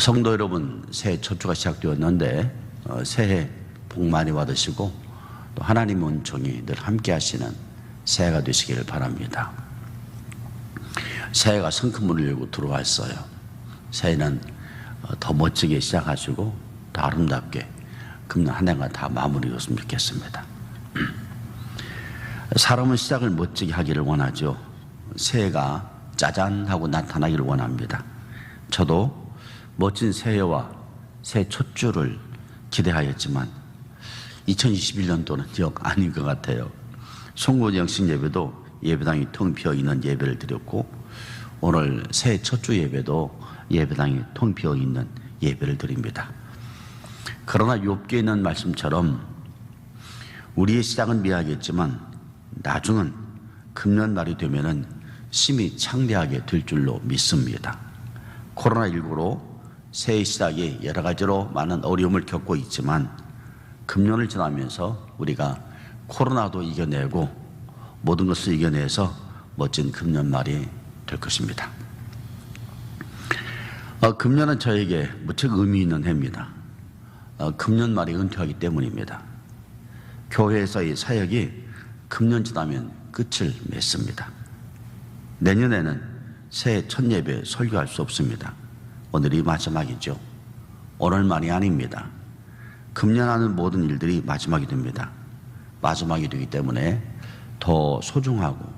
성도 여러분, 새해 첫 주가 시작되었는데 새해 복 많이 받으시고 또 하나님 은총이 늘 함께 하시는 새해가 되시기를 바랍니다. 새해가 성큼문을 열고 들어왔어요. 새해는 더 멋지게 시작하시고 더 아름답게 금년 한 해가 다 마무리였으면 좋겠습니다. 사람은 시작을 멋지게 하기를 원하죠. 새해가 짜잔 하고 나타나기를 원합니다. 저도 멋진 새해와 새해 첫 주를 기대하였지만 2021년도는 역 아닌 것 같아요. 송구원 영신 예배도 예배당이 텅 비어 있는 예배를 드렸고 오늘 새해 첫 주 예배도 예배당이 텅 비어 있는 예배를 드립니다. 그러나 욥기에 있는 말씀처럼 우리의 시작은 미하겠지만 나중은 금년 말이 되면은 심히 창대하게 될 줄로 믿습니다. 코로나19로 새해 시작이 여러 가지로 많은 어려움을 겪고 있지만 금년을 지나면서 우리가 코로나도 이겨내고 모든 것을 이겨내서 멋진 금년 말이 될 것입니다. 금년은 저에게 무척 의미 있는 해입니다. 금년 말이 은퇴하기 때문입니다. 교회에서의 사역이 금년 지나면 끝을 맺습니다. 내년에는 새해 첫 예배 설교할 수 없습니다. 오늘이 마지막이죠. 오늘만이 아닙니다. 금년 하는 모든 일들이 마지막이 됩니다. 마지막이 되기 때문에 더 소중하고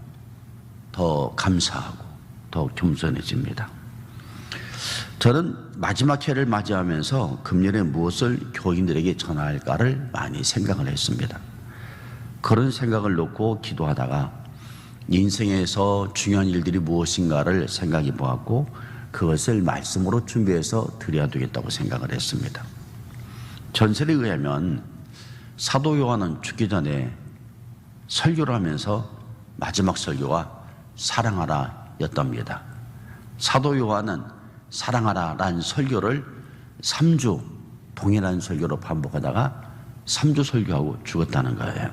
더 감사하고 더 겸손해집니다. 저는 마지막 해를 맞이하면서 금년에 무엇을 교인들에게 전할까를 많이 생각을 했습니다. 그런 생각을 놓고 기도하다가 인생에서 중요한 일들이 무엇인가를 생각해 보았고 그것을 말씀으로 준비해서 드려야 되겠다고 생각을 했습니다. 전설에 의하면 사도 요한은 죽기 전에 설교를 하면서 마지막 설교가 사랑하라 였답니다. 사도 요한은 사랑하라 라는 설교를 3주 동일한 설교로 반복하다가 3주 설교하고 죽었다는 거예요.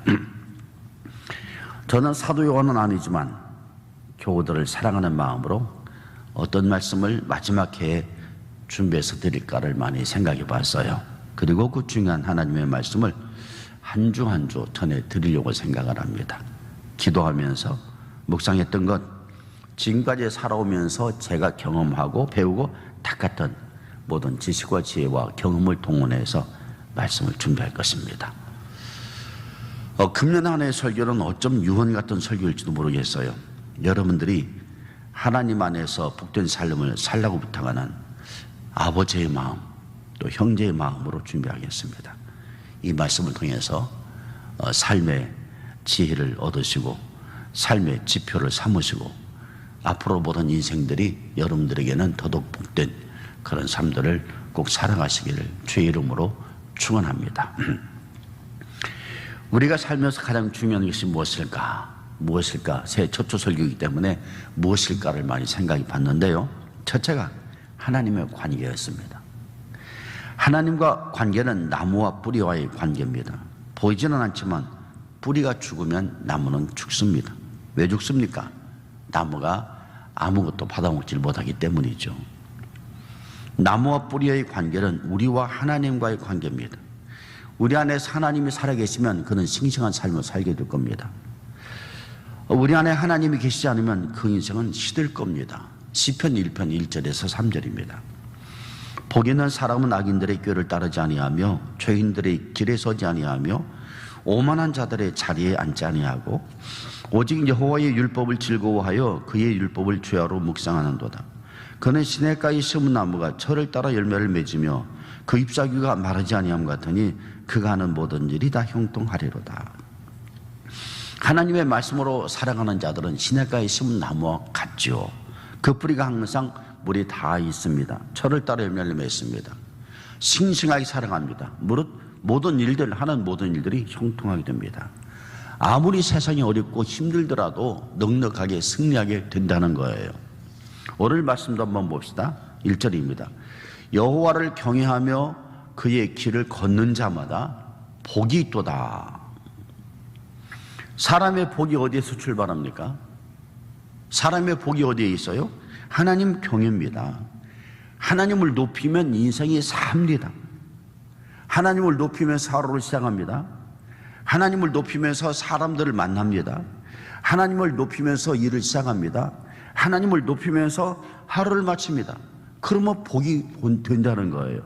저는 사도 요한은 아니지만 교우들을 사랑하는 마음으로 어떤 말씀을 마지막 해에 준비해서 드릴까를 많이 생각해 봤어요. 그리고 그 중요한 하나님의 말씀을 한 주 한 주 전해 드리려고 생각을 합니다. 기도하면서 묵상했던 것, 지금까지 살아오면서 제가 경험하고 배우고 닦았던 모든 지식과 지혜와 경험을 동원해서 말씀을 준비할 것입니다. 금년 한 해의 설교는 어쩜 유언 같은 설교일지도 모르겠어요. 여러분들이 하나님 안에서 복된 삶을 살라고 부탁하는 아버지의 마음 또 형제의 마음으로 준비하겠습니다. 이 말씀을 통해서 삶의 지혜를 얻으시고 삶의 지표를 삼으시고 앞으로 모든 인생들이 여러분들에게는 더더욱 복된 그런 삶들을 꼭 살아가시기를 주의 이름으로 축원합니다. 우리가 살면서 가장 중요한 것이 무엇일까? 새해 첫 주 설교이기 때문에 무엇일까를 많이 생각해 봤는데요. 첫째가 하나님의 관계였습니다. 하나님과 관계는 나무와 뿌리와의 관계입니다. 보이지는 않지만 뿌리가 죽으면 나무는 죽습니다. 왜 죽습니까? 나무가 아무것도 받아먹질 못하기 때문이죠. 나무와 뿌리의 관계는 우리와 하나님과의 관계입니다. 우리 안에서 하나님이 살아계시면 그는 싱싱한 삶을 살게 될 겁니다. 우리 안에 하나님이 계시지 않으면 그 인생은 시들 겁니다. 시편 1편 1절에서 3절입니다. 복 있는 사람은 악인들의 꾀를 따르지 아니하며 죄인들의 길에 서지 아니하며 오만한 자들의 자리에 앉지 아니하고 오직 여호와의 율법을 즐거워하여 그의 율법을 주야로 묵상하는도다. 그는 시냇가에 심은 나무가 철을 따라 열매를 맺으며 그 잎사귀가 마르지 아니함 같으니 그가 하는 모든 일이 다 형통하리로다. 하나님의 말씀으로 살아가는 자들은 시냇가에 심은 나무와 같죠. 그 뿌리가 항상 물이 다 있습니다. 철을 따라 열매를 맺습니다. 싱싱하게 살아갑니다. 무릇 모든 일들 하는 모든 일들이 형통하게 됩니다. 아무리 세상이 어렵고 힘들더라도 넉넉하게 승리하게 된다는 거예요. 오늘 말씀도 한번 봅시다. 1절입니다. 여호와를 경외하며 그의 길을 걷는 자마다 복이 있도다. 사람의 복이 어디에서 출발합니까? 사람의 복이 어디에 있어요? 하나님 경외입니다. 하나님을 높이면 인생이 삽니다. 하나님을 높이면서 하루를 시작합니다. 하나님을 높이면서 사람들을 만납니다. 하나님을 높이면서 일을 시작합니다. 하나님을 높이면서 하루를 마칩니다. 그러면 복이 된다는 거예요.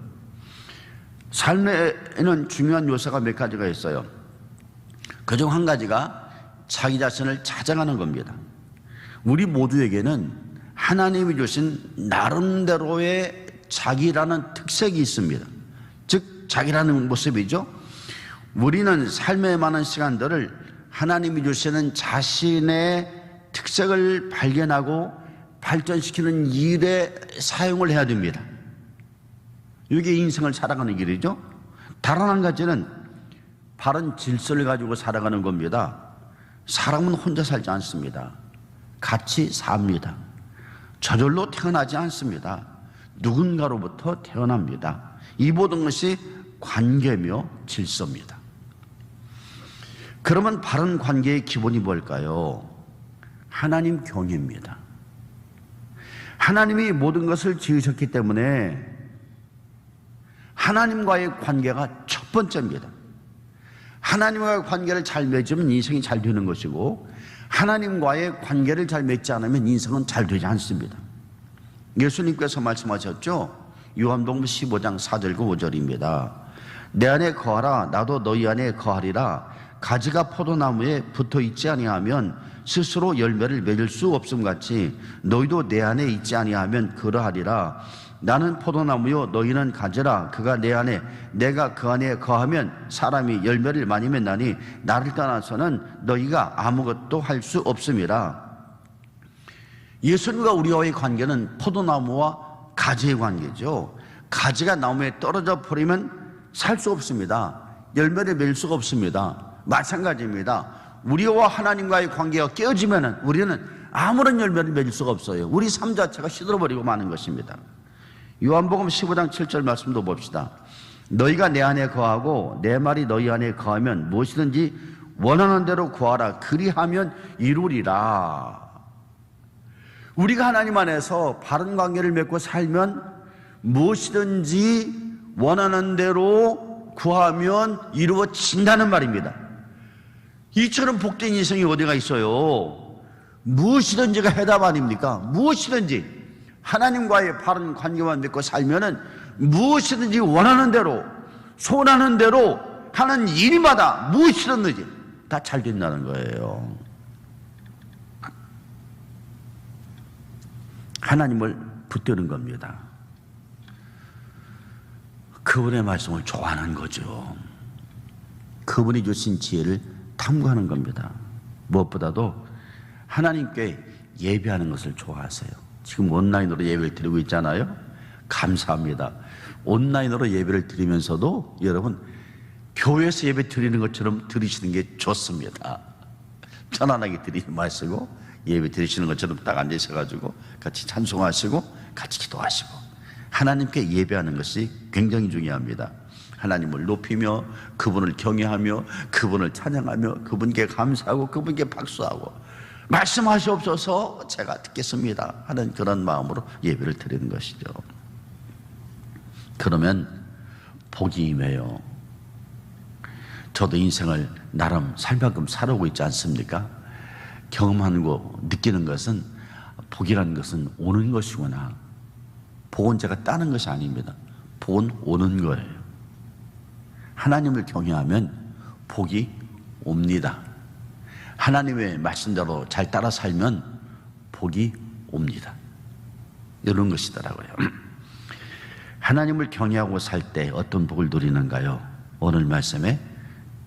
삶에는 중요한 요소가 몇 가지가 있어요. 그중 한 가지가 자기 자신을 찾아가는 겁니다. 우리 모두에게는 하나님이 주신 나름대로의 자기라는 특색이 있습니다. 즉 자기라는 모습이죠. 우리는 삶의 많은 시간들을 하나님이 주시는 자신의 특색을 발견하고 발전시키는 일에 사용을 해야 됩니다. 이게 인생을 살아가는 길이죠. 다른 한 가지는 바른 질서를 가지고 살아가는 겁니다. 사람은 혼자 살지 않습니다. 같이 삽니다. 저절로 태어나지 않습니다. 누군가로부터 태어납니다. 이 모든 것이 관계며 질서입니다. 그러면 바른 관계의 기본이 뭘까요? 하나님 경외입니다. 하나님이 모든 것을 지으셨기 때문에 하나님과의 관계가 첫 번째입니다. 하나님과의 관계를 잘 맺으면 인생이 잘 되는 것이고, 하나님과의 관계를 잘 맺지 않으면 인생은 잘 되지 않습니다. 예수님께서 말씀하셨죠. 요한복음 15장 4절과 5절입니다. 내 안에 거하라 나도 너희 안에 거하리라. 가지가 포도나무에 붙어 있지 아니하면 스스로 열매를 맺을 수 없음 같이 너희도 내 안에 있지 아니하면 그러하리라. 나는 포도나무요 너희는 가지라. 그가 내 안에 내가 그 안에 거하면 사람이 열매를 많이 맺나니 나를 떠나서는 너희가 아무것도 할 수 없음이라. 예수님과 우리와의 관계는 포도나무와 가지의 관계죠. 가지가 나무에 떨어져 버리면 살 수 없습니다. 열매를 맺을 수가 없습니다. 마찬가지입니다. 우리와 하나님과의 관계가 깨어지면 우리는 아무런 열매를 맺을 수가 없어요. 우리 삶 자체가 시들어버리고 마는 것입니다. 요한복음 15장 7절 말씀도 봅시다. 너희가 내 안에 거하고 내 말이 너희 안에 거하면 무엇이든지 원하는 대로 구하라. 그리하면 이루리라. 우리가 하나님 안에서 바른 관계를 맺고 살면 무엇이든지 원하는 대로 구하면 이루어진다는 말입니다. 이처럼 복된 인생이 어디가 있어요? 무엇이든지가 해답 아닙니까? 무엇이든지 하나님과의 바른 관계만 맺고 살면은 무엇이든지 원하는 대로 소원하는 대로 하는 일마다 무엇이든지 다 잘 된다는 거예요. 하나님을 붙드는 겁니다. 그분의 말씀을 좋아하는 거죠. 그분이 주신 지혜를 탐구하는 겁니다. 무엇보다도 하나님께 예배하는 것을 좋아하세요. 지금 온라인으로 예배를 드리고 있잖아요. 감사합니다. 온라인으로 예배를 드리면서도 여러분 교회에서 예배 드리는 것처럼 드리시는 게 좋습니다. 편안하게 드리지 마시고 예배 드리시는 것처럼 딱 앉으셔가지고 같이 찬송하시고 같이 기도하시고 하나님께 예배하는 것이 굉장히 중요합니다. 하나님을 높이며 그분을 경외하며 그분을 찬양하며 그분께 감사하고 그분께 박수하고 말씀하시옵소서 제가 듣겠습니다 하는 그런 마음으로 예배를 드리는 것이죠. 그러면 복이 임해요. 저도 인생을 나름 살만큼 살아오고 있지 않습니까? 경험하고 느끼는 것은 복이라는 것은 오는 것이구나. 복은 제가 따는 것이 아닙니다. 복은 오는 거예요. 하나님을 경외하면 복이 옵니다. 하나님의 말씀대로 잘 따라 살면 복이 옵니다. 이런 것이더라고요. 하나님을 경외하고 살 때 어떤 복을 누리는가요? 오늘 말씀에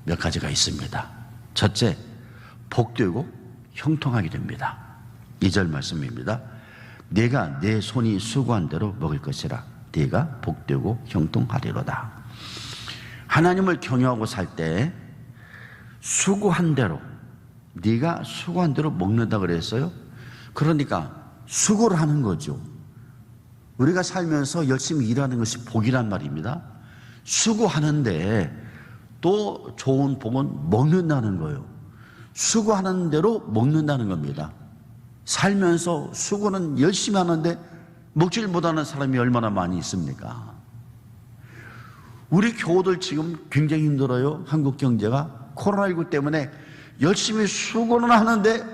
몇 가지가 있습니다. 첫째, 복되고 형통하게 됩니다. 2절 말씀입니다. 내가 내 손이 수고한 대로 먹을 것이라. 네가 복되고 형통하리로다. 하나님을 경외하고 살 때 수고한 대로, 네가 수고한 대로 먹는다 그랬어요. 그러니까 수고를 하는 거죠. 우리가 살면서 열심히 일하는 것이 복이란 말입니다. 수고하는데 또 좋은 복은 먹는다는 거예요. 수고하는 대로 먹는다는 겁니다. 살면서 수고는 열심히 하는데 먹질 못하는 사람이 얼마나 많이 있습니까? 우리 교우들 지금 굉장히 힘들어요. 한국 경제가 코로나19 때문에 열심히 수고는 하는데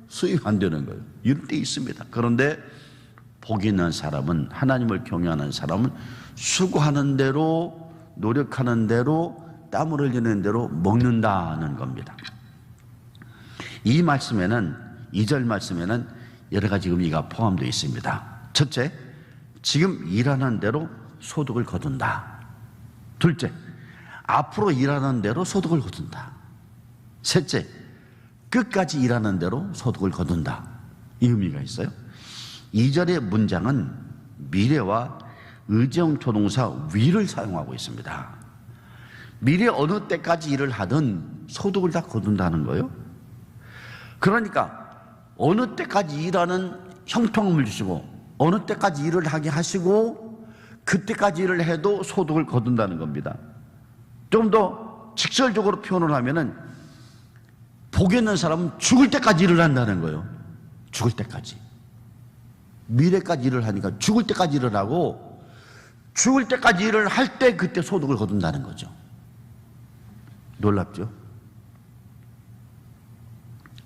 수입 안 되는 거예요. 이럴 때 있습니다. 그런데 복 있는 사람은, 하나님을 경외하는 사람은 수고하는 대로, 노력하는 대로, 땀을 흘리는 대로 먹는다는 겁니다. 이 말씀에는, 2절 말씀에는 여러 가지 의미가 포함되어 있습니다. 첫째, 지금 일하는 대로 소득을 거둔다. 둘째, 앞으로 일하는 대로 소득을 거둔다. 셋째, 끝까지 일하는 대로 소득을 거둔다. 이 의미가 있어요. 2절의 문장은 미래와 의정 조동사 위를 사용하고 있습니다. 미래 어느 때까지 일을 하든 소득을 다 거둔다는 거예요. 그러니까 어느 때까지 일하는 형통을 주시고 어느 때까지 일을 하게 하시고 그때까지 일을 해도 소득을 거둔다는 겁니다. 좀 더 직설적으로 표현을 하면은 복이 있는 사람은 죽을 때까지 일을 한다는 거예요. 죽을 때까지. 미래까지 일을 하니까 죽을 때까지 일을 하고 죽을 때까지 일을 할 때 그때 소득을 거둔다는 거죠. 놀랍죠?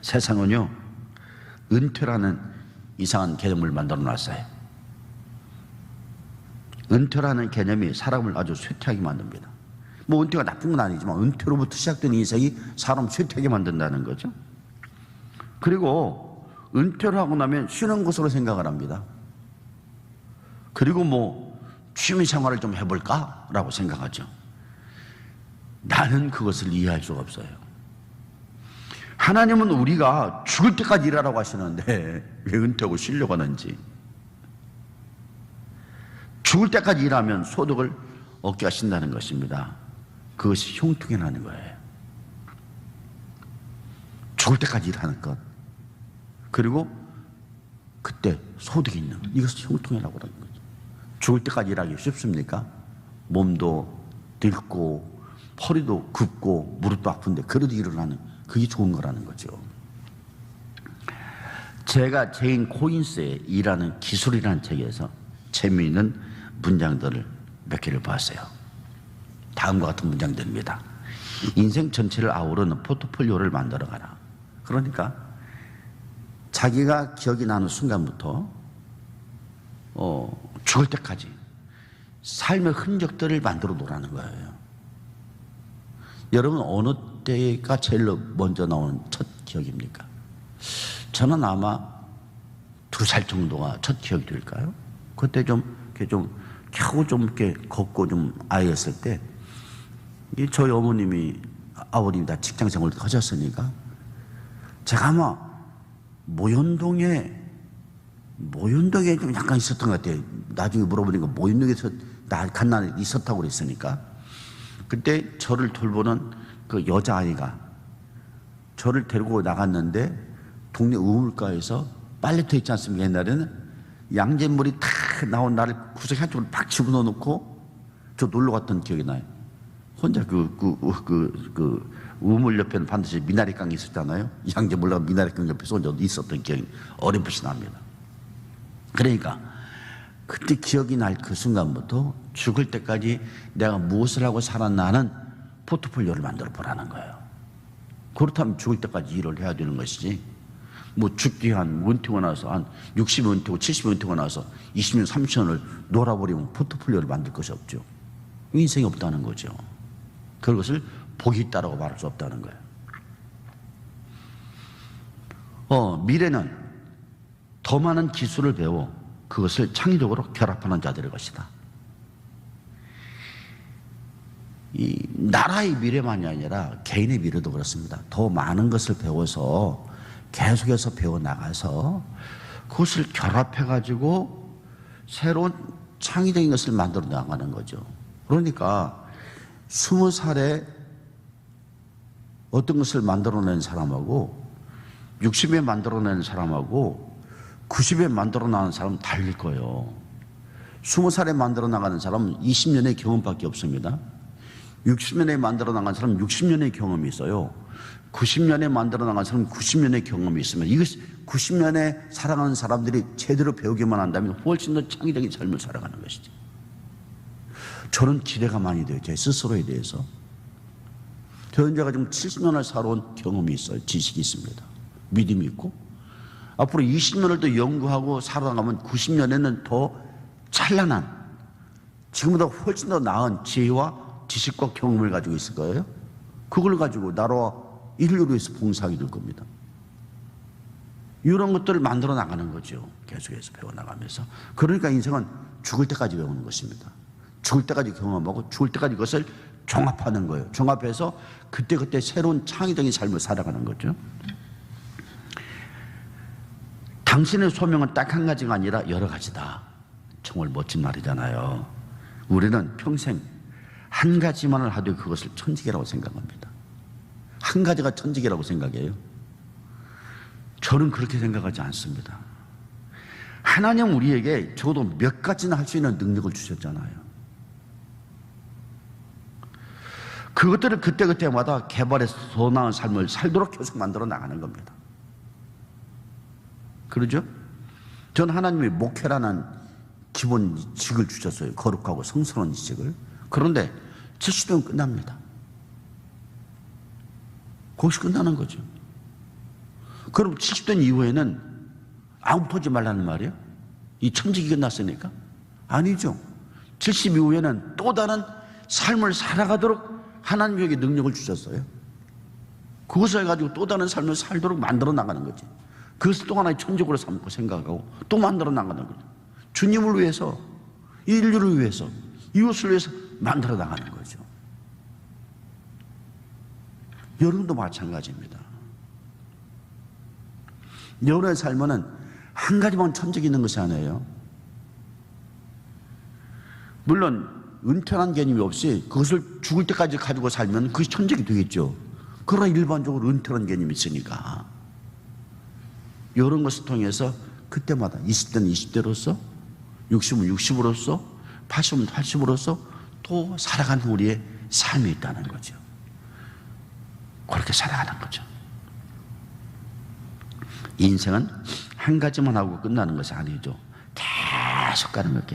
세상은요, 은퇴라는 이상한 개념을 만들어 놨어요. 은퇴라는 개념이 사람을 아주 쇠퇴하게 만듭니다. 뭐 은퇴가 나쁜 건 아니지만 은퇴로부터 시작된 인생이 사람을 쇠퇴하게 만든다는 거죠. 그리고 은퇴를 하고 나면 쉬는 곳으로 생각을 합니다. 그리고 뭐 취미 생활을 좀 해볼까라고 생각하죠. 나는 그것을 이해할 수가 없어요. 하나님은 우리가 죽을 때까지 일하라고 하시는데 왜 은퇴하고 쉬려고 하는지. 죽을 때까지 일하면 소득을 얻게 하신다는 것입니다. 그것이 형통이라는 거예요. 죽을 때까지 일하는 것. 그리고 그때 소득이 있는 것. 이것을 형통이라고 하는 거죠. 죽을 때까지 일하기 쉽습니까? 몸도 늙고 허리도 굽고 무릎도 아픈데 그래도 일을 하는, 그게 좋은 거라는 거죠. 제가 제인 코인스의 일하는 기술이라는 책에서 재미있는 문장들을 몇 개를 봤어요. 다음과 같은 문장들입니다. 인생 전체를 아우르는 포트폴리오를 만들어가라. 그러니까 자기가 기억이 나는 순간부터 죽을 때까지 삶의 흔적들을 만들어 놓으라는 거예요. 여러분 어느 때가 제일 먼저 나오는 첫 기억입니까? 저는 아마 2살 정도가 첫 기억이 될까요? 그때 겨우 좀 이렇게 걷고 좀 아이였을 때, 저희 어머님이, 아버님이 다 직장 생활을 하셨으니까, 제가 아마 모현동에 좀 약간 있었던 것 같아요. 나중에 물어보니까 모현동에서 간 날에 있었다고 그랬으니까, 그때 저를 돌보는 그 여자아이가 저를 데리고 나갔는데, 동네 우물가에서 빨래터 있지 않습니까? 옛날에는 양잿물이 탁 나온 나를 구석에 한쪽으로 팍 집어넣어 놓고 저 놀러 갔던 기억이 나요. 혼자 우물 옆에는 반드시 미나리깡이 있었잖아요. 양잿물 나온 미나리깡 옆에서 혼자 있었던 기억이 어렴풋이 납니다. 그러니까 그때 기억이 날 그 순간부터 죽을 때까지 내가 무엇을 하고 살았나는 포트폴리오를 만들어 보라는 거예요. 그렇다면 죽을 때까지 일을 해야 되는 것이지, 뭐 죽기 은퇴하고 나서 한 60이 은퇴고 70이 은퇴하고 나서 20년 30년을 놀아버리면 포트폴리오를 만들 것이 없죠. 인생이 없다는 거죠. 그것을 복이 있다라고 말할 수 없다는 거예요. 미래는 더 많은 기술을 배워 그것을 창의적으로 결합하는 자들의 것이다. 이 나라의 미래만이 아니라 개인의 미래도 그렇습니다. 더 많은 것을 배워서 계속해서 배워나가서 그것을 결합해가지고 새로운 창의적인 것을 만들어 나가는 거죠. 그러니까 20살에 어떤 것을 만들어낸 사람하고 60에 만들어낸 사람하고 90에 만들어나는 사람은 달릴 거예요. 20살에 만들어 나가는 사람은 20년의 경험밖에 없습니다. 60년에 만들어 나간 사람은 60년의 경험이 있어요. 90년에 만들어 나간 사람은 90년의 경험이 있으면 이것이 90년에 살아가는 사람들이 제대로 배우기만 한다면 훨씬 더 창의적인 삶을 살아가는 것이지. 저는 기대가 많이 돼요. 제 스스로에 대해서. 저 현재가 지금 70년을 살아온 경험이 있어요. 지식이 있습니다. 믿음이 있고 앞으로 20년을 더 연구하고 살아가면 90년에는 더 찬란한, 지금보다 훨씬 더 나은 지혜와 지식과 경험을 가지고 있을 거예요. 그걸 가지고 나라와 인류를 위해서 봉사하게 될 겁니다. 이런 것들을 만들어 나가는 거죠. 계속해서 배워나가면서. 그러니까 인생은 죽을 때까지 배우는 것입니다. 죽을 때까지 경험하고 죽을 때까지 그것을 종합하는 거예요. 종합해서 그때그때 새로운 창의적인 삶을 살아가는 거죠. 당신의 소명은 딱 한 가지가 아니라 여러 가지다. 정말 멋진 말이잖아요. 우리는 평생 한 가지만을 하도 그것을 천직이라고 생각합니다. 한 가지가 천직이라고 생각해요. 저는 그렇게 생각하지 않습니다. 하나님 우리에게 적어도 몇 가지나 할 수 있는 능력을 주셨잖아요. 그것들을 그때그때마다 개발해서 더 나은 삶을 살도록 계속 만들어 나가는 겁니다. 그러죠? 전 하나님이 목회라는 기본 직을 주셨어요. 거룩하고 성스러운 직을. 그런데 70대면 끝납니다. 거기서 끝나는 거죠. 그럼 70대 이후에는 아무것도 하지 말라는 말이에요? 이 천직이 끝났으니까? 아니죠. 70 이후에는 또 다른 삶을 살아가도록 하나님에게 능력을 주셨어요. 그것을 가지고 또 다른 삶을 살도록 만들어 나가는 거지. 그것을 또 하나의 천직으로 삼고 생각하고 또 만들어 나가는 거죠. 주님을 위해서, 인류를 위해서, 이웃을 위해서 만들어 나가는 거죠. 여러분도 마찬가지입니다. 여러분의 삶은 한 가지만 천직이 있는 것이 아니에요. 물론 은퇴한 개념이 없이 그것을 죽을 때까지 가지고 살면 그것이 천직이 되겠죠. 그러나 일반적으로 은퇴한 개념이 있으니까 이런 것을 통해서 그때마다 20대는 20대로서 60은 60으로서 80은 80으로서 또 살아가는 우리의 삶이 있다는 거죠. 그렇게 살아가는 거죠. 인생은 한 가지만 하고 끝나는 것이 아니죠. 계속 가는 것,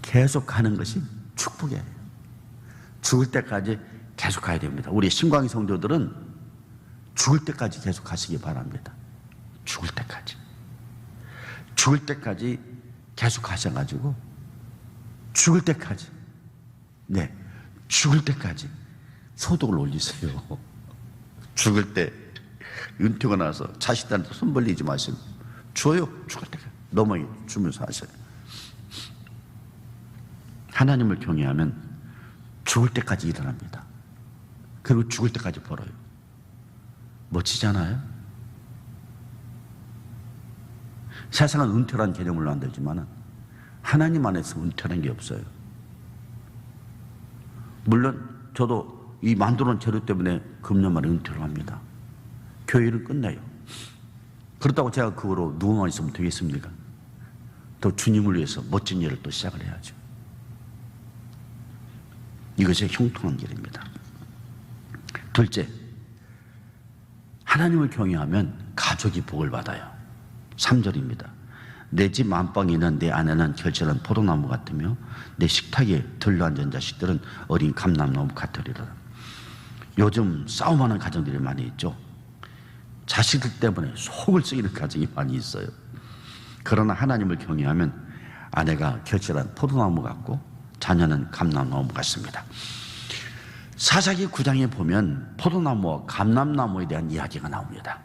계속 가는 것이 축복이에요. 죽을 때까지 계속 가야 됩니다. 우리 신광희 성도들은 죽을 때까지 계속 가시기 바랍니다. 죽을 때까지. 죽을 때까지 계속 가셔가지고 죽을 때까지, 네, 죽을 때까지 소득을 올리세요. 죽을 때 은퇴가 나서 자식들한테 손 벌리지 마시고 줘요. 죽을 때까지 너머에 주면서 하세요. 하나님을 경외하면 죽을 때까지 일어납니다. 그리고 죽을 때까지 벌어요. 멋지잖아요? 세상은 은퇴라는 개념을 만들지만 하나님 안에서 은퇴라는 게 없어요. 물론 저도 이 만들어놓은 재료 때문에 금년말에 은퇴를 합니다. 교회를 끝내요. 그렇다고 제가 그거로 누워만 있으면 되겠습니까? 또 주님을 위해서 멋진 일을 또 시작을 해야죠. 이것이 형통한 길입니다. 둘째, 하나님을 경외하면 가족이 복을 받아요. 3절입니다. 내 집 안방에는 내 아내는 결실한 포도나무 같으며 내 식탁에 들러앉은 자식들은 어린 감람나무 같으리라. 요즘 싸움하는 가정들이 많이 있죠. 자식들 때문에 속을 썩이는 가정이 많이 있어요. 그러나 하나님을 경외하면 아내가 결실한 포도나무 같고 자녀는 감람나무 같습니다. 사사기 9장에 보면 포도나무와 감람나무에 대한 이야기가 나옵니다.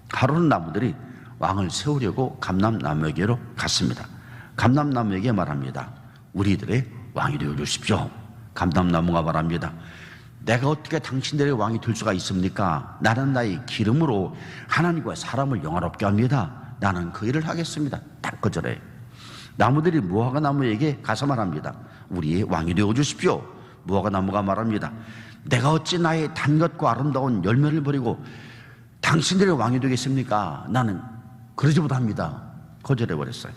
가로는 나무들이 왕을 세우려고 감람나무에게로 갔습니다. 감람나무에게 말합니다. 우리들의 왕이 되어 주십시오. 감람나무가 말합니다. 내가 어떻게 당신들의 왕이 될 수가 있습니까? 나는 나의 기름으로 하나님과 사람을 영화롭게 합니다. 나는 그 일을 하겠습니다. 딱 그 절에 나무들이 무화과 나무에게 가서 말합니다. 우리의 왕이 되어 주십시오. 무화과 나무가 말합니다. 내가 어찌 나의 단 것과 아름다운 열매를 버리고 당신들의 왕이 되겠습니까? 나는 그러지 못합니다. 거절해 버렸어요.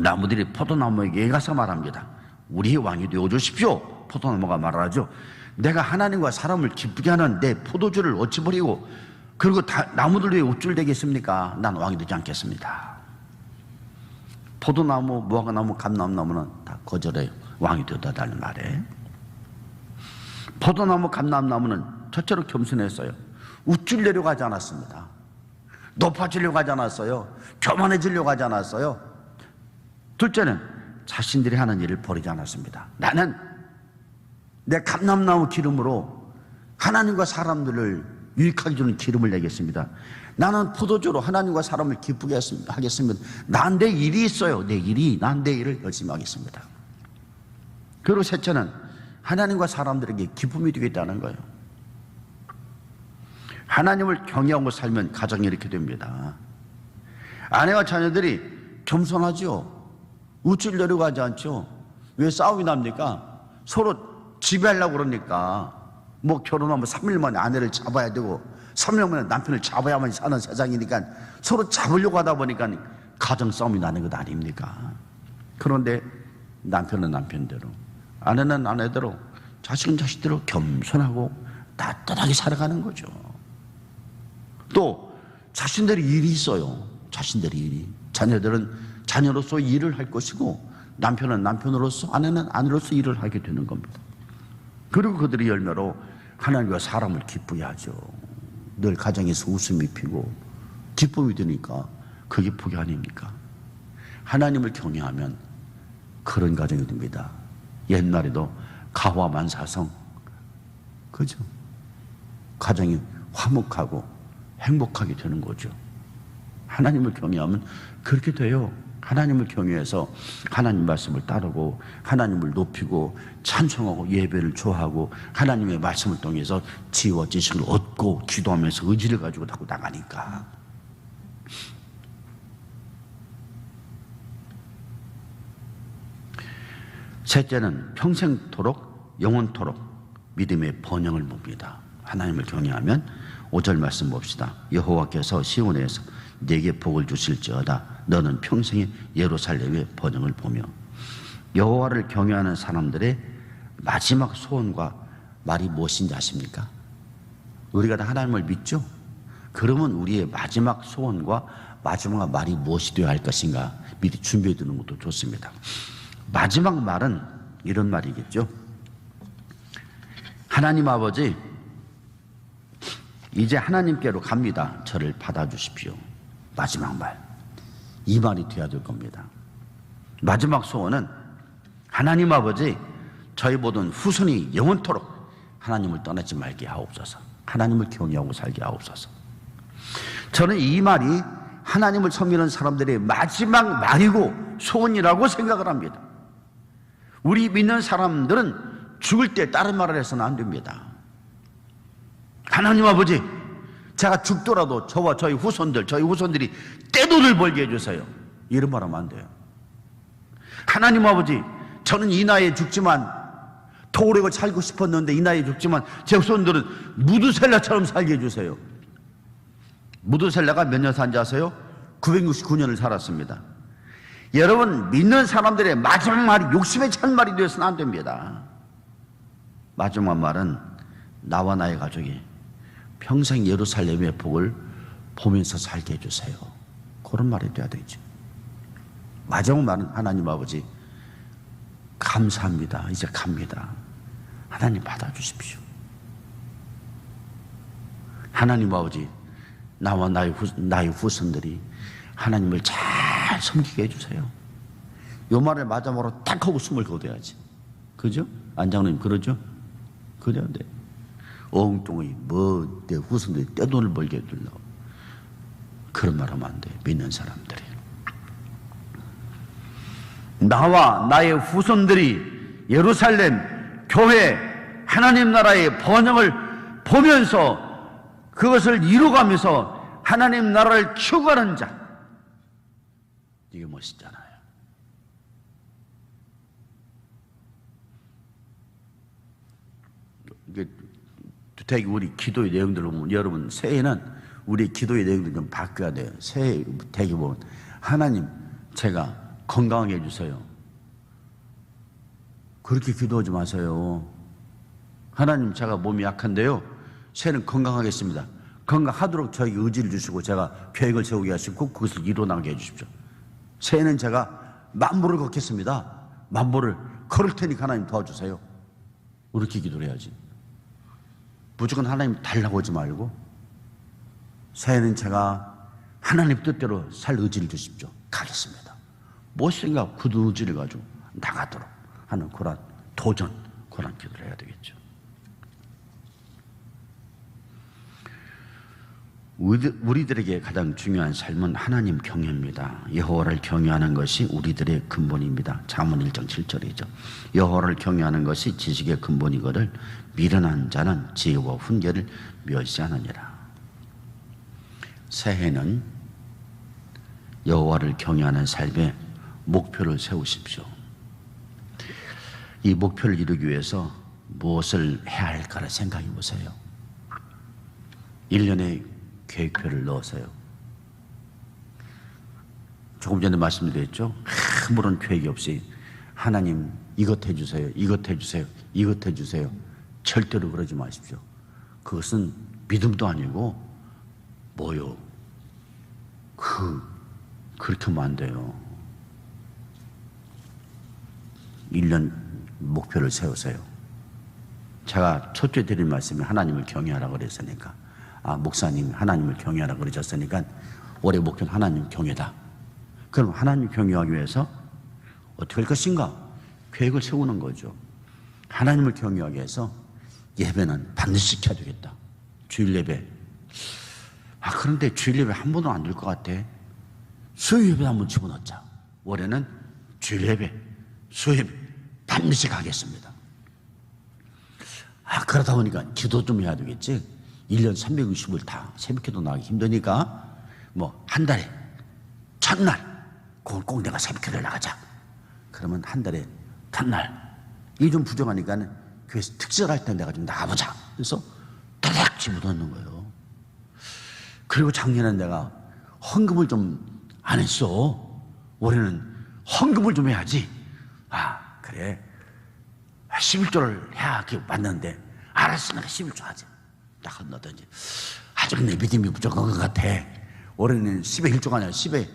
나무들이 포도나무에게 가서 말합니다. 우리의 왕이 되어 주십시오. 포도나무가 말하죠. 내가 하나님과 사람을 기쁘게 하는 내 포도주를 어찌 버리고 그리고 나무들 위에 우쭐 되겠습니까? 난 왕이 되지 않겠습니다. 포도나무, 무화과나무, 감람나무는 다 거절해요. 왕이 되어달라는 말에. 포도나무, 감람나무는 첫째로 겸손했어요. 우쭐려고 하지 않았습니다. 높아지려고 하지 않았어요. 교만해지려고 하지 않았어요. 둘째는 자신들이 하는 일을 버리지 않았습니다. 나는 내 감람나무 기름으로 하나님과 사람들을 유익하게 주는 기름을 내겠습니다. 나는 포도주로 하나님과 사람을 기쁘게 하겠습니다. 난 내 일이 있어요. 난 내 일을 열심히 하겠습니다. 그리고 셋째는 하나님과 사람들에게 기쁨이 되겠다는 거예요. 하나님을 경외하고 살면 가정이 이렇게 됩니다. 아내와 자녀들이 겸손하죠. 우쭐려고 하지 않죠. 왜 싸움이 납니까? 서로 지배하려고 그러니까. 뭐 결혼하면 3일 만에 아내를 잡아야 되고 3일 만에 남편을 잡아야만 사는 세상이니까 서로 잡으려고 하다 보니까 가정 싸움이 나는 것 아닙니까? 그런데 남편은 남편대로, 아내는 아내대로, 자식은 자식대로 겸손하고 따뜻하게 살아가는 거죠. 또 자신들이 일이 있어요. 자신들이 일이. 자녀들은 자녀로서 일을 할 것이고 남편은 남편으로서, 아내는 아내로서 일을 하게 되는 겁니다. 그리고 그들이 열매로 하나님과 사람을 기쁘게 하죠. 늘 가정에서 웃음이 피고 기쁨이 드니까 그게 복이 아닙니까? 하나님을 경외하면 그런 가정이 됩니다. 옛날에도 가화만사성, 그죠? 가정이 화목하고 행복하게 되는 거죠. 하나님을 경외하면 그렇게 돼요. 하나님을 경외해서 하나님 말씀을 따르고 하나님을 높이고 찬송하고 예배를 좋아하고 하나님의 말씀을 통해서 지혜와 지식을 얻고 기도하면서 의지를 가지고 나가니까. 셋째는 평생토록 영원토록 믿음의 번영을 봅니다. 하나님을 경외하면 5절 말씀 봅시다. 여호와께서 시온에서 내게 복을 주실지어다. 너는 평생에 예루살렘의 번영을 보며. 여호와를 경외하는 사람들의 마지막 소원과 말이 무엇인지 아십니까? 우리가 다 하나님을 믿죠? 그러면 우리의 마지막 소원과 마지막 말이 무엇이 되어야 할 것인가 미리 준비해 두는 것도 좋습니다. 마지막 말은 이런 말이겠죠. 하나님 아버지, 이제 하나님께로 갑니다. 저를 받아주십시오. 마지막 말. 이 말이 되어야 될 겁니다. 마지막 소원은 하나님 아버지, 저희 모든 후손이 영원토록 하나님을 떠나지 말게 하옵소서. 하나님을 경외하고 살게 하옵소서. 저는 이 말이 하나님을 섬기는 사람들의 마지막 말이고 소원이라고 생각을 합니다. 우리 믿는 사람들은 죽을 때 다른 말을 해서는 안 됩니다. 하나님 아버지, 제가 죽더라도 저와 저희 후손들이 떼돈을 벌게 해주세요. 이런 말 하면 안 돼요. 하나님 아버지, 저는 이 나이에 죽지만 더 오래 살고 싶었는데 이 나이에 죽지만 제 후손들은 무두셀라처럼 살게 해주세요. 무두셀라가 몇 년 산지 아세요? 969년을 살았습니다. 여러분, 믿는 사람들의 마지막 말이 욕심에 찬 말이 되어서는 안 됩니다. 마지막 말은 나와 나의 가족이 평생 예루살렘의 복을 보면서 살게 해주세요. 그런 말이 돼야 되죠. 마지막 말은 하나님 아버지, 감사합니다. 이제 갑니다. 하나님 받아주십시오. 하나님 아버지, 나와 나의 후손들이 하나님을 잘 섬기게 해주세요. 요 말을 마지막으로 딱 하고 숨을 거둬야지. 그죠? 안장님 그러죠? 그래야 돼. 엉뚱히 내 후손들이 떼돈을 벌게 해주려고 그런 말 하면 안 돼. 믿는 사람들이. 나와 나의 후손들이 예루살렘 교회 하나님 나라의 번영을 보면서 그것을 이루어가면서 하나님 나라를 키워가는 자, 이게 멋있잖아요. 이게 되게 우리 기도의 내용들을 보면, 여러분 새해는 우리 기도의 내용들 좀 바뀌어야 돼요. 새해 되게 보면 하나님, 제가 건강하게 해주세요. 그렇게 기도하지 마세요. 하나님, 제가 몸이 약한데요, 새해는 건강하겠습니다. 건강하도록 저에게 의지를 주시고 제가 계획을 세우게 하시고 그것을 이뤄나가게 해주십시오. 새해는 제가 만보를 걷겠습니다. 만보를 걸을 테니까 하나님 도와주세요. 이렇게 기도를 해야지. 무조건 하나님 달라고 하지 말고 새해는 제가 하나님 뜻대로 살 의지를 주십시오. 가겠습니다. 무엇인가 굳은 의지를 가지고 나가도록 하는 그런 도전, 그런 기도를 해야 되겠죠. 우리들에게 가장 중요한 삶은 하나님 경외입니다. 여호와를 경외하는 것이 우리들의 근본입니다. 잠언 1장 7절이죠. 여호와를 경외하는 것이 지식의 근본이거늘 미련한 자는 지혜와 훈계를 멸시하느니라. 새해는 여호와를 경외하는 삶에 목표를 세우십시오. 이 목표를 이루기 위해서 무엇을 해야 할까를 생각해 보세요. 1년에 계획표를 넣으세요. 조금 전에 말씀드렸죠. 아무런 계획이 없이 하나님 이것 해주세요, 이것 해주세요, 이것 해주세요. 절대로 그러지 마십시오. 그것은 믿음도 아니고 뭐요? 그렇게 하면 안 돼요. 1년 목표를 세우세요. 제가 첫째 드린 말씀이 하나님을 경외하라고 그랬으니까, 목사님 하나님을 경외하라고 그러셨으니까 올해 목표는 하나님 경외다. 그럼 하나님 경외하기 위해서 어떻게 할 것인가? 계획을 세우는 거죠. 하나님을 경외하기 위해서 예배는 반드시 지켜야 되겠다. 주일 예배. 그런데 주일 예배 한 번도 안 될 것 같아. 수요 예배 한번 집어넣자. 올해는 주일 예배, 수요 예배 반드시 가겠습니다. 그러다 보니까 기도 좀 해야 되겠지. 1년 360일 다 새벽기도 나가기 힘드니까 한 달에 첫날 그걸 꼭 내가 새벽기도를 나가자. 그러면 한 달에 첫날 이게 좀 부족하니까 교회에서 특설할 때 내가 좀 나가보자. 그래서 다닥 집어넣는 거예요. 그리고 작년에 내가 헌금을 좀 안 했어. 올해는 헌금을 좀 해야지. 그래 11조를 해야 맞는데 알았으니까 11조 하지. 딱 건너더니 아직 내 믿음이 부족한 것 같아. 올해는 10에 1조가 아니라 10에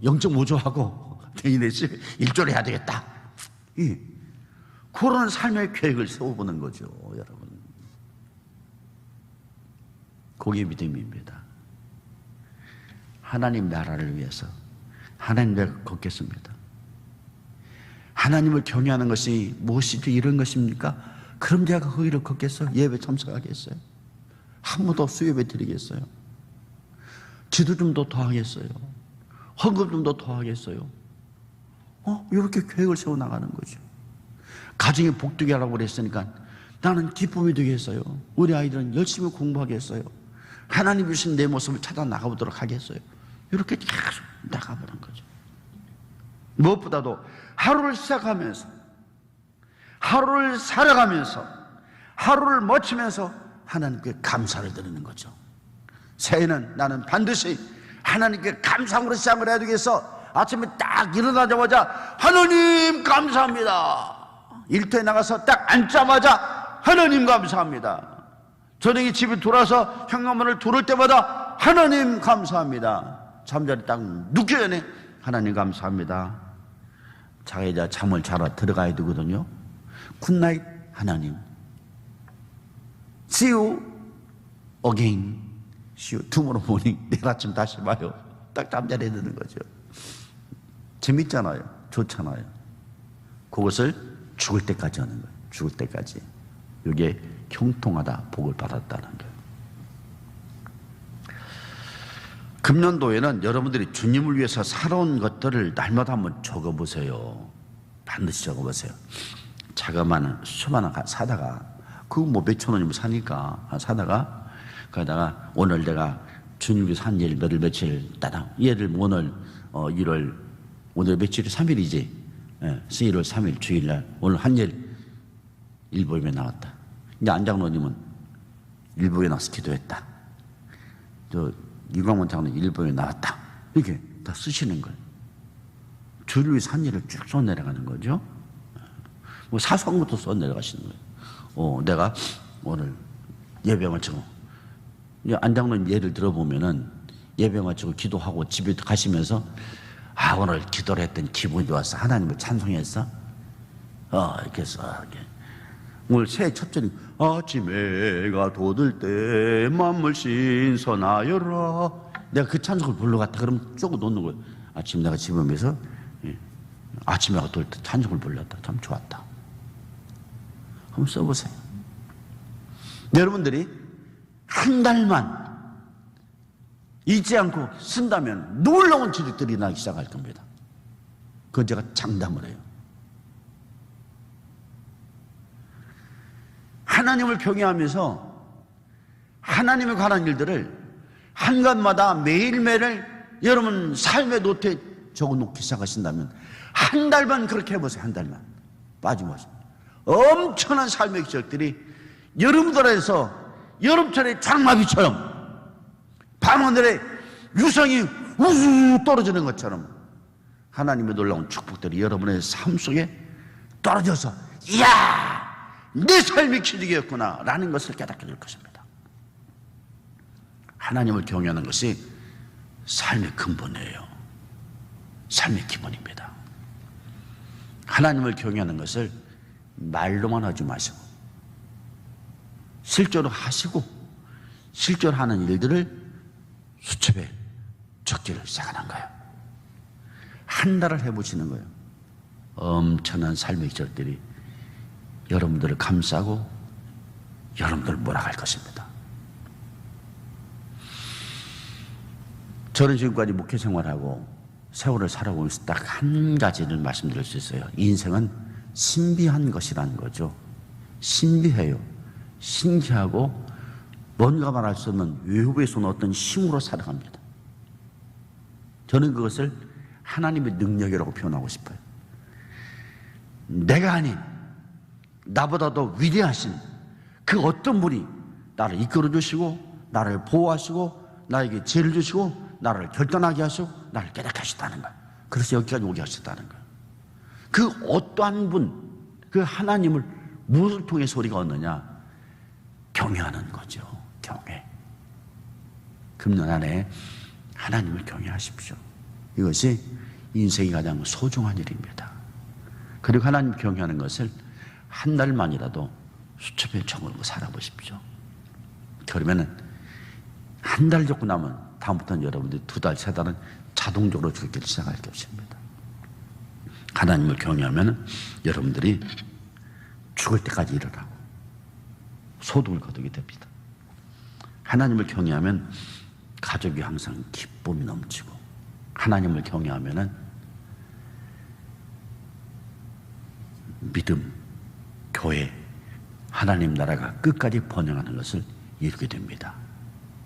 0.5조 하고 내년에 10에 1조를 해야 되겠다. 그런 삶의 계획을 세워보는 거죠, 여러분. 그게 믿음입니다. 하나님 나라를 위해서 하나님 내가 걷겠습니다. 하나님을 경외하는 것이 무엇이죠? 이런 것입니까? 그럼 제가 그 길을 걷겠어요? 예배 참석하겠어요? 한 번 더 수요예배 드리겠어요? 기도 좀 더 하겠어요? 헌금 좀 더 하겠어요? 이렇게 계획을 세워나가는 거죠. 가정에 복되게 하라고 그랬으니까 나는 기쁨이 되겠어요. 우리 아이들은 열심히 공부하겠어요. 하나님 주신 내 모습을 찾아 나가보도록 하겠어요. 이렇게 계속 나가보는 거죠. 무엇보다도 하루를 시작하면서, 하루를 살아가면서, 하루를 멋지면서 하나님께 감사를 드리는 거죠. 새해는 나는 반드시 하나님께 감사함으로 시작을 해야 되겠어. 아침에 딱 일어나자마자 하나님 감사합니다. 일터에 나가서 딱 앉자마자 하나님 감사합니다. 저녁에 집에 돌아서 현관문을 두를 때마다 하나님 감사합니다. 잠자리 딱 눕기 전에 하나님 감사합니다. 자기가 잠을 자러 들어가야 되거든요. 굿나잇 하나님. See you again. See you tomorrow morning. 내일 아침 다시 봐요. 딱 잠자리에 드는 거죠. 재밌잖아요. 좋잖아요. 그것을 죽을 때까지 하는 거예요. 죽을 때까지. 이게 형통하다, 복을 받았다는 거예요. 금년도에는 여러분들이 주님을 위해서 살아온 것들을 날마다 한번 적어보세요. 반드시 적어보세요. 자그마한 수많은 사다가 그거 몇천 원이면 사니까 사다가 그러다가 오늘 내가 주님 위해서 한 일 몇일 며칠 따당 예를 오늘 1월 오늘 며칠이 3일이지 1월 3일 주일날 오늘 한 일 일보임에 나왔다. 이제 안장로님은 일보에 나와서 기도했다. 이광원 장로는 일보에 나왔다. 이렇게 다 쓰시는 거예요. 주를 위해서 한 일을 쭉 써내려가는 거죠. 사소한 것도 써내려가시는 거예요. 내가 오늘 예배 마치고 안장로님 예를 들어보면은 예배 마치고 기도하고 집에 가시면서 오늘 기도를 했더니 기분이 좋았어. 하나님을 찬송했어. 이렇게 해서 오늘 새해 첫 절이 아침 해가 돋을 때 만물 신선하여라. 내가 그 찬송을 불러갔다 그러면 쪼고 놓는 거예요. 아침 내가 집에 오면서 아침 해가 돋을 때 찬송을 불렀다. 참 좋았다. 한번 써보세요. 여러분들이 한 달만 잊지 않고 쓴다면 놀라운 지식들이 나기 시작할 겁니다. 그건 제가 장담을 해요. 하나님을 경외하면서 하나님에 관한 일들을 한간마다 매일매일 여러분 삶의 노트에 적어놓기 시작하신다면 한 달만 그렇게 해보세요. 한 달만 빠짐없이 엄청난 삶의 기적들이 여러분들에서 여름철의 장마비처럼 밤하늘에 유성이 우수 떨어지는 것처럼 하나님의 놀라운 축복들이 여러분의 삶 속에 떨어져서 이야 내 삶이 기적이었구나 라는 것을 깨닫게 될 것입니다. 하나님을 경외하는 것이 삶의 근본이에요. 삶의 기본입니다. 하나님을 경외하는 것을 말로만 하지 마시고 실제로 하시고 실제로 하는 일들을 수첩에 적기를 시작하는 거예요. 한 달을 해보시는 거예요. 엄청난 삶의 기적들이 여러분들을 감싸고 여러분들을 몰아갈 것입니다. 저는 지금까지 목회 생활하고 세월을 살아오면서 딱 한 가지를 말씀드릴 수 있어요. 인생은 신비한 것이라는 거죠. 신비해요. 신기하고 뭔가 말할 수 없는 외부에서 오는 어떤 힘으로 살아갑니다. 저는 그것을 하나님의 능력이라고 표현하고 싶어요. 내가 아닌 나보다 더 위대하신 그 어떤 분이 나를 이끌어 주시고 나를 보호하시고 나에게 지혜를 주시고 나를 결단하게 하시고 나를 깨닫게 하셨다는 거예요. 그래서 여기까지 오게 하셨다는 거예요. 그 어떠한 분, 그 하나님을 무엇을 통해서 우리가 얻느냐? 경외하는 거죠. 경외. 금년 안에 하나님을 경외하십시오. 이것이 인생이 가장 소중한 일입니다. 그리고 하나님 경외하는 것을 한 달만이라도 수첩에 적어놓고 살아보십시오. 그러면은 한 달 적고 나면 다음부터는 여러분들이 두 달, 세 달은 자동적으로 죽기를 시작할 것입니다. 하나님을 경외하면 여러분들이 죽을 때까지 일어나고 소득을 거두게 됩니다. 하나님을 경외하면 가족이 항상 기쁨이 넘치고 하나님을 경외하면 믿음, 교회, 하나님 나라가 끝까지 번영하는 것을 이루게 됩니다.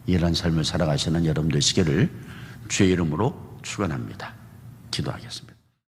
이런 삶을 살아가시는 여러분 되시기를 주의 이름으로 축원합니다. 기도하겠습니다.